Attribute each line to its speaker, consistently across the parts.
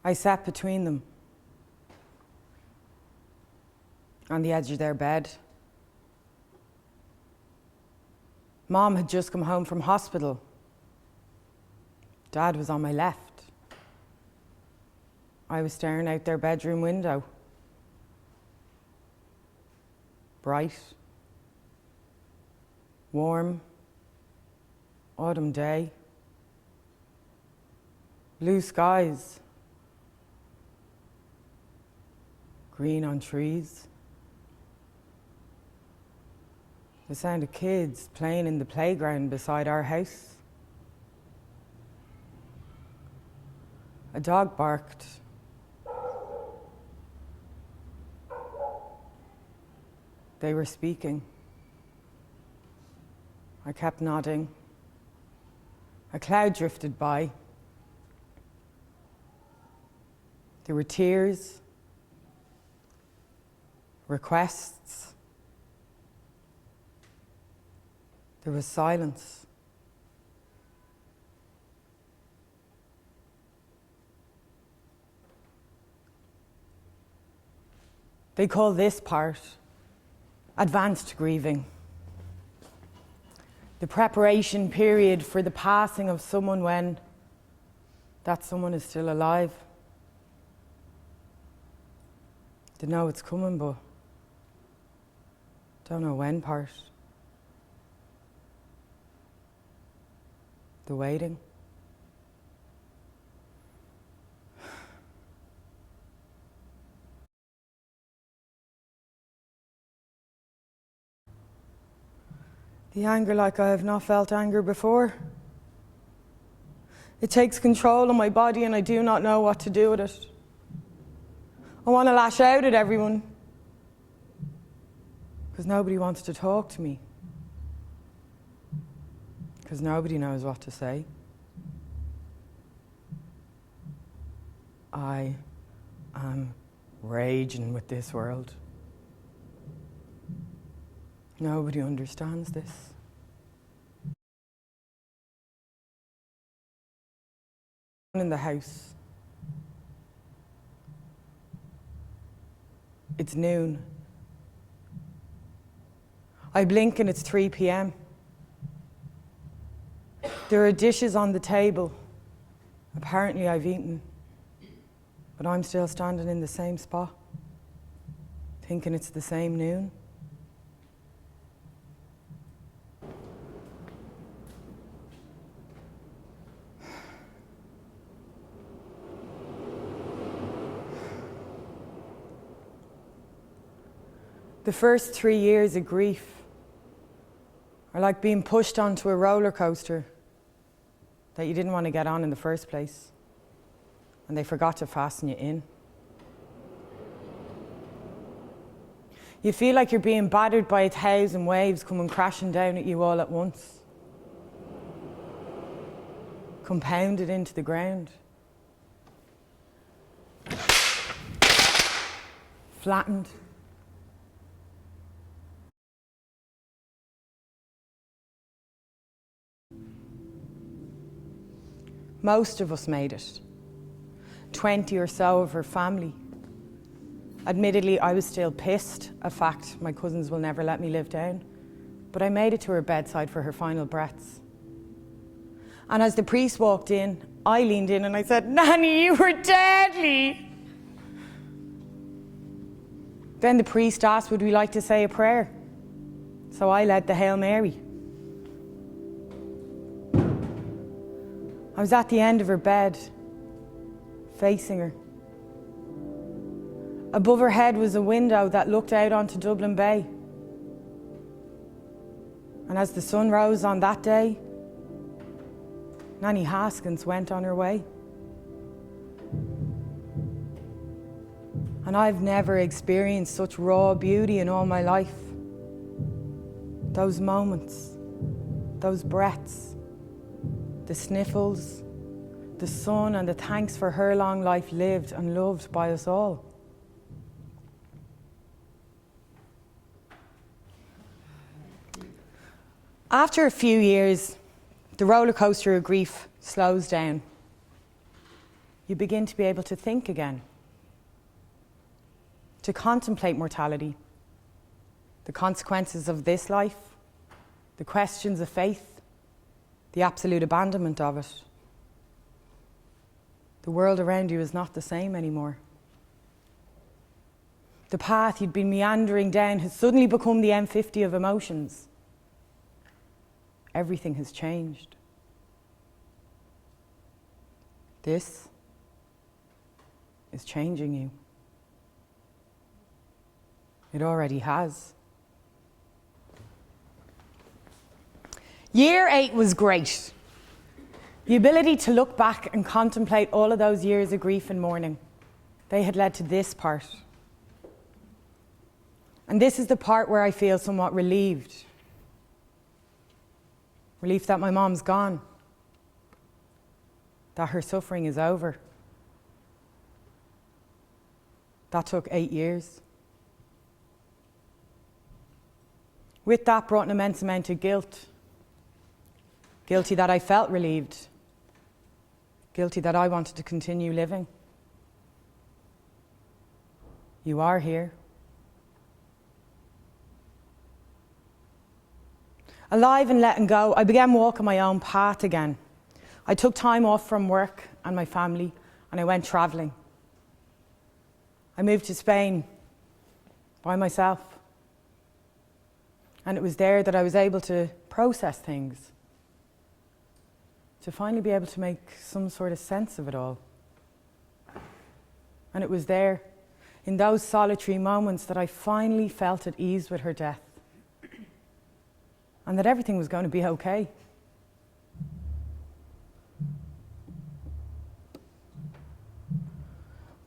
Speaker 1: I sat between them, on the edge of their bed. Mom had just come home from hospital. Dad was on my left. I was staring out their bedroom window. Bright, warm, autumn day, blue skies, green on trees. The sound of kids playing in the playground beside our house. A dog barked. They were speaking. I kept nodding. A cloud drifted by. There were tears, requests. There was silence. They call this part advanced grieving. The preparation period for the passing of someone when that someone is still alive. They know it's coming, but don't know when part. The waiting. The anger like I have not felt anger before. It takes control of my body and I do not know what to do with it. I want to lash out at everyone because nobody wants to talk to me. Because nobody knows what to say. I am raging with this world. Nobody understands this. In the house. It's noon. I blink and it's 3 p.m. There are dishes on the table. Apparently I've eaten, but I'm still standing in the same spot, thinking it's the same noon. The first 3 years of grief are like being pushed onto a roller coaster that you didn't want to get on in the first place, and they forgot to fasten you in. You feel like you're being battered by 1,000 waves coming crashing down at you all at once, compounded into the ground, flattened. Most of us made it. 20 or so of her family. Admittedly, I was still pissed, a fact my cousins will never let me live down, but I made it to her bedside for her final breaths. And as the priest walked in, I leaned in and I said, "Nanny, you were deadly." Then the priest asked, would we like to say a prayer? So I led the Hail Mary. I was at the end of her bed, facing her. Above her head was a window that looked out onto Dublin Bay. And as the sun rose on that day, Nanny Haskins went on her way. And I've never experienced such raw beauty in all my life. Those moments, those breaths, the sniffles, the sun, and the thanks for her long life lived and loved by us all. After a few years, the roller coaster of grief slows down. you begin to be able to think again, to contemplate mortality, the consequences of this life, the questions of faith, the absolute abandonment of it. The world around you is not the same anymore. The path you'd been meandering down has suddenly become the M50 of emotions. Everything has changed. This is changing you. It already has. Year 8 was great. The ability to look back and contemplate all of those years of grief and mourning, they had led to this part. And this is the part where I feel somewhat relieved. Relief that my mom's gone, that her suffering is over. That took 8 years. With that brought an immense amount of guilt. Guilty that I felt relieved. Guilty that I wanted to continue living. You are here. Alive and letting go, I began walking my own path again. I took time off from work and my family and I went travelling. I moved to Spain by myself. And it was there that I was able to process things, to finally be able to make some sort of sense of it all. And it was there, in those solitary moments, that I finally felt at ease with her death. And that everything was going to be okay.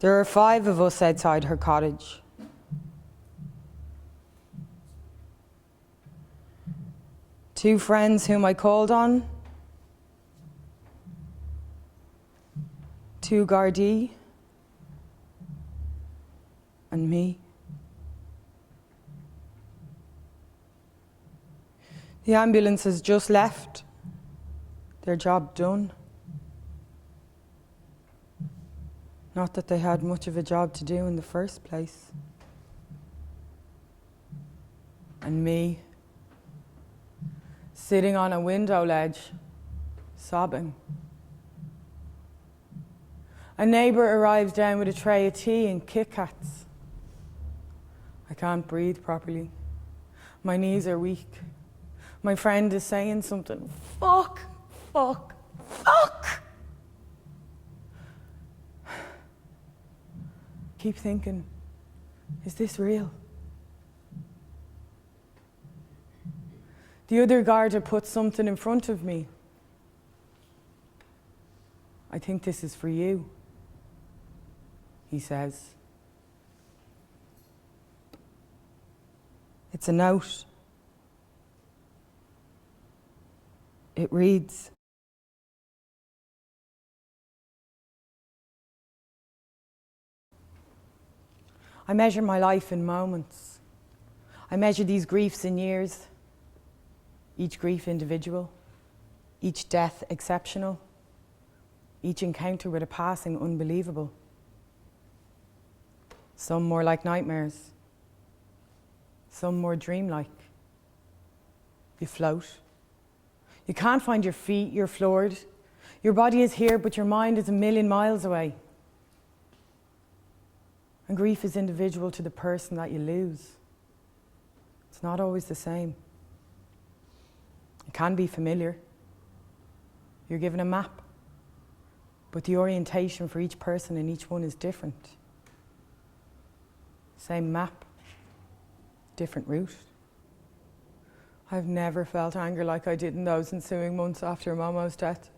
Speaker 1: There are 5 of us outside her cottage. Two friends whom I called on. 2 Gardaí. And me. The ambulance has just left. Their job done. Not that they had much of a job to do in the first place. And me, sitting on a window ledge, sobbing. A neighbour arrives down with a tray of tea and Kit Kats. I can't breathe properly. My knees are weak. My friend is saying something. Fuck, fuck, fuck! Keep thinking, is this real? The other Garda puts something in front of me. I think this is for you, he says. It's a note. It reads, I measure my life in moments. I measure these griefs in years, each grief individual, each death exceptional, each encounter with a passing unbelievable. Some more like nightmares, some more dreamlike. You float. You can't find your feet, you're floored. Your body is here, but your mind is a million miles away. And grief is individual to the person that you lose. It's not always the same. It can be familiar. You're given a map, but the orientation for each person and each one is different. Same map, different route. I've never felt anger like I did in those ensuing months after Momo's death.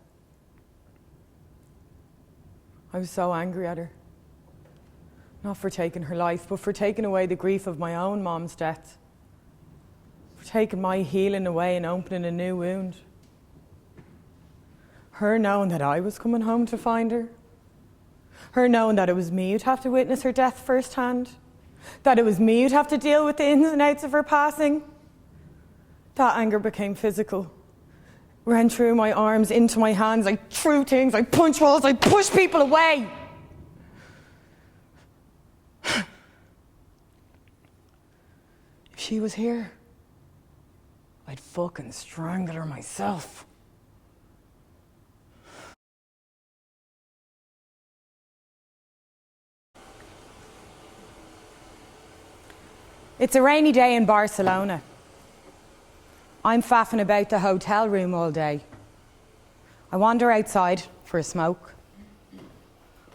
Speaker 1: I was so angry at her. Not for taking her life, but for taking away the grief of my own mom's death. For taking my healing away and opening a new wound. Her knowing that I was coming home to find her. Her knowing that it was me who'd have to witness her death firsthand. That it was me who'd have to deal with the ins and outs of her passing. That anger became physical. ran through my arms, into my hands. I threw things, I punched walls, I pushed people away. If she was here, I'd fucking strangle her myself. It's a rainy day in Barcelona. I'm faffing about the hotel room all day. I wander outside for a smoke.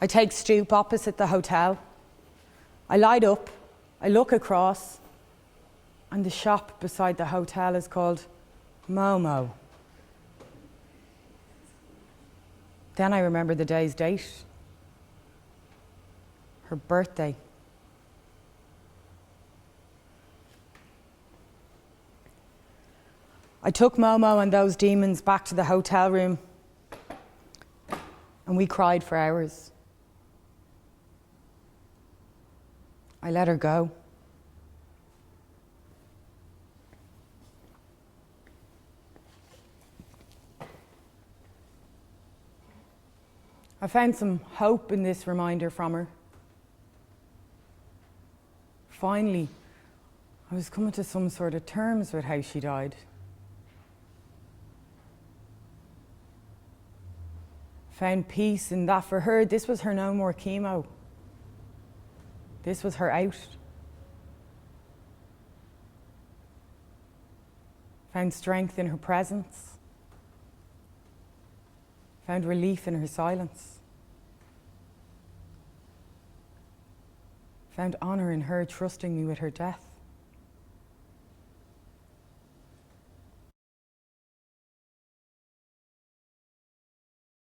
Speaker 1: I take stoop opposite the hotel. I light up, I look across, and the shop beside the hotel is called Momo. Then I remember the day's date. Her birthday. I took Momo and those demons back to the hotel room, and we cried for hours. I let her go. I found some hope in this reminder from her. Finally, I was coming to some sort of terms with how she died. Found peace in that for her, this was her no more chemo. This was her out. Found strength in her presence. Found relief in her silence. Found honour in her trusting me with her death.